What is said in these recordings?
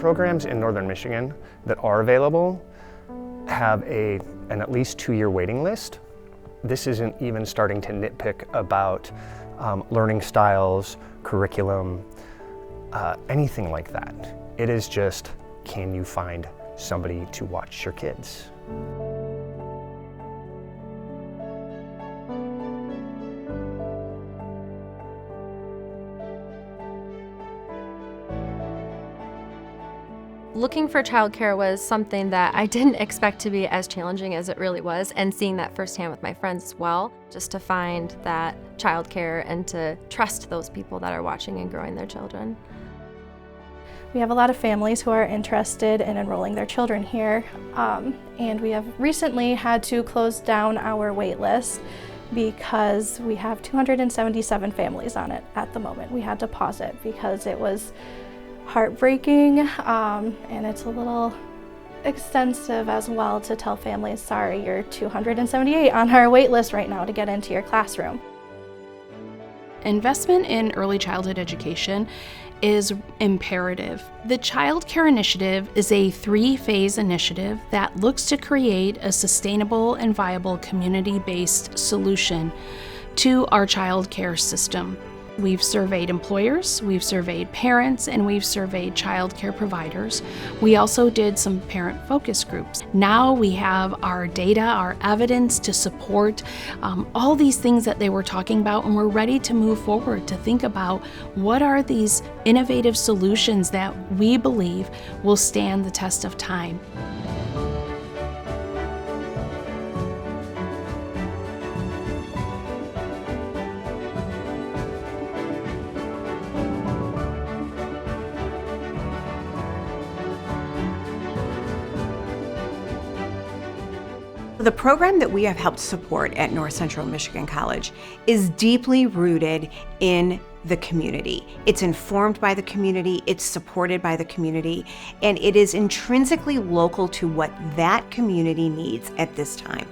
programs in Northern Michigan that are available have an at least 2-year waiting list. This isn't even starting to nitpick about learning styles, curriculum, anything like that. It is just, can you find somebody to watch your kids? Looking for childcare was something that I didn't expect to be as challenging as it really was, and seeing that firsthand with my friends as well, just to find that childcare and to trust those people that are watching and growing their children. We have a lot of families who are interested in enrolling their children here, and we have recently had to close down our wait list because we have 277 families on it at the moment. We had to pause it because it was heartbreaking, and it's a little extensive as well to tell families, sorry, you're 278 on our wait list right now to get into your classroom. Investment in early childhood education is imperative. The Childcare Initiative is a 3-phase initiative that looks to create a sustainable and viable community-based solution to our childcare system. We've surveyed employers, we've surveyed parents, and we've surveyed childcare providers. We also did some parent focus groups. Now we have our data, our evidence to support all these things that they were talking about, and we're ready to move forward to think about what are these innovative solutions that we believe will stand the test of time. The program that we have helped support at North Central Michigan College is deeply rooted in the community. It's informed by the community, it's supported by the community, and it is intrinsically local to what that community needs at this time.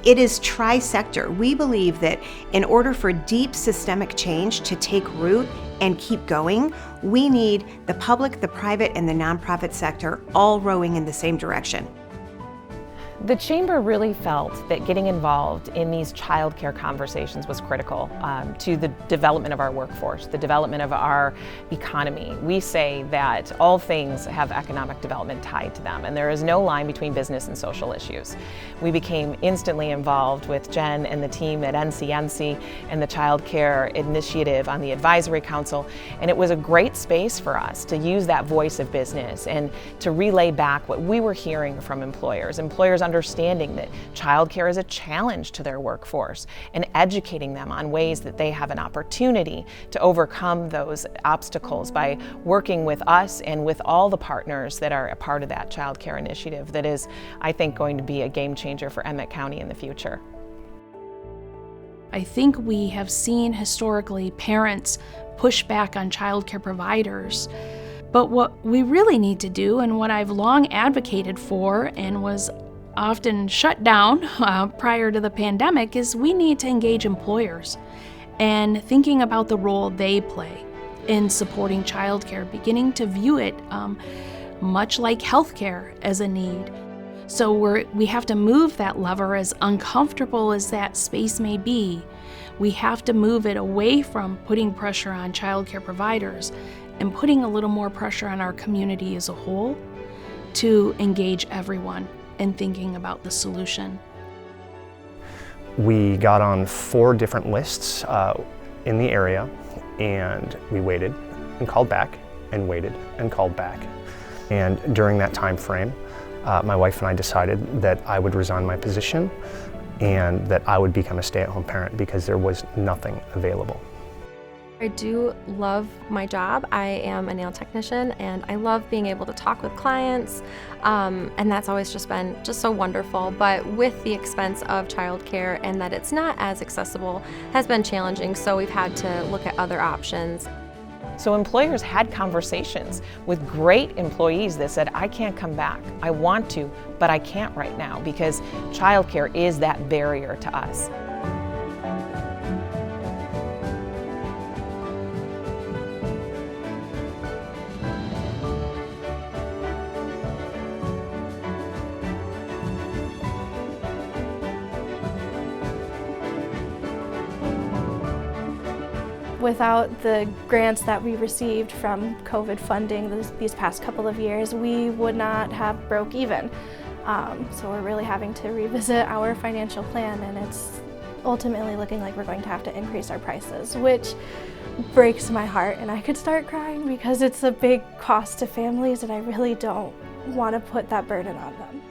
It is tri-sector. We believe that in order for deep systemic change to take root and keep going, we need the public, the private, and the nonprofit sector all rowing in the same direction. The Chamber really felt that getting involved in these childcare conversations was critical to the development of our workforce, the development of our economy. We say that all things have economic development tied to them, and there is no line between business and social issues. We became instantly involved with Jen and the team at NCNC and the Childcare Initiative on the Advisory Council, and it was a great space for us to use that voice of business and to relay back what we were hearing from employers. Employers understanding that childcare is a challenge to their workforce and educating them on ways that they have an opportunity to overcome those obstacles by working with us and with all the partners that are a part of that childcare initiative that is, I think, going to be a game changer for Emmett County in the future. I think we have seen historically parents push back on childcare providers. But what we really need to do, and what I've long advocated for and was often shut down prior to the pandemic, is we need to engage employers and thinking about the role they play in supporting childcare, beginning to view it much like healthcare as a need. So we have to move that lever, as uncomfortable as that space may be. We have to move it away from putting pressure on childcare providers and putting a little more pressure on our community as a whole to engage everyone in thinking about the solution. We got on 4 different lists in the area, and we waited and called back and waited and called back. And during that time frame, my wife and I decided that I would resign my position and that I would become a stay-at-home parent because there was nothing available. I do love my job. I am a nail technician, and I love being able to talk with clients, and that's always just been so wonderful. But with the expense of childcare and that it's not as accessible has been challenging, so we've had to look at other options. So employers had conversations with great employees that said, I can't come back. I want to, but I can't right now because childcare is that barrier to us. Without the grants that we received from COVID funding these past couple of years, we would not have broke even. So we're really having to revisit our financial plan, and it's ultimately looking like we're going to have to increase our prices, which breaks my heart, and I could start crying because it's a big cost to families, and I really don't want to put that burden on them.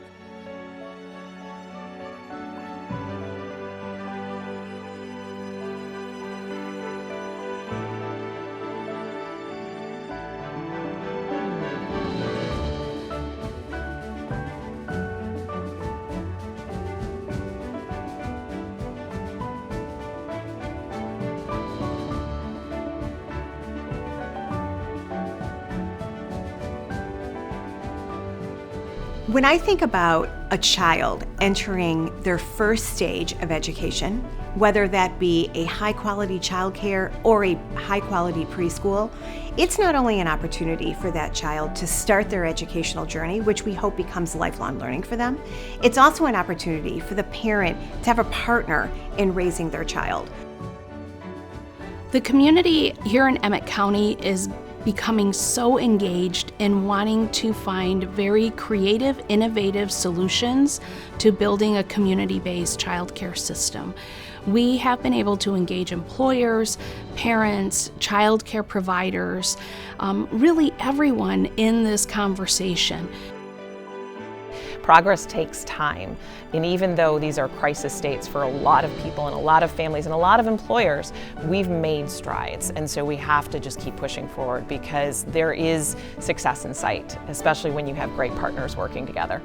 When I think about a child entering their first stage of education, whether that be a high-quality childcare or a high-quality preschool, it's not only an opportunity for that child to start their educational journey, which we hope becomes lifelong learning for them, it's also an opportunity for the parent to have a partner in raising their child. The community here in Emmett County is becoming so engaged in wanting to find very creative, innovative solutions to building a community-based childcare system. We have been able to engage employers, parents, childcare providers, really everyone in this conversation. Progress takes time, and even though these are crisis states for a lot of people and a lot of families and a lot of employers, we've made strides, and so we have to just keep pushing forward because there is success in sight, especially when you have great partners working together.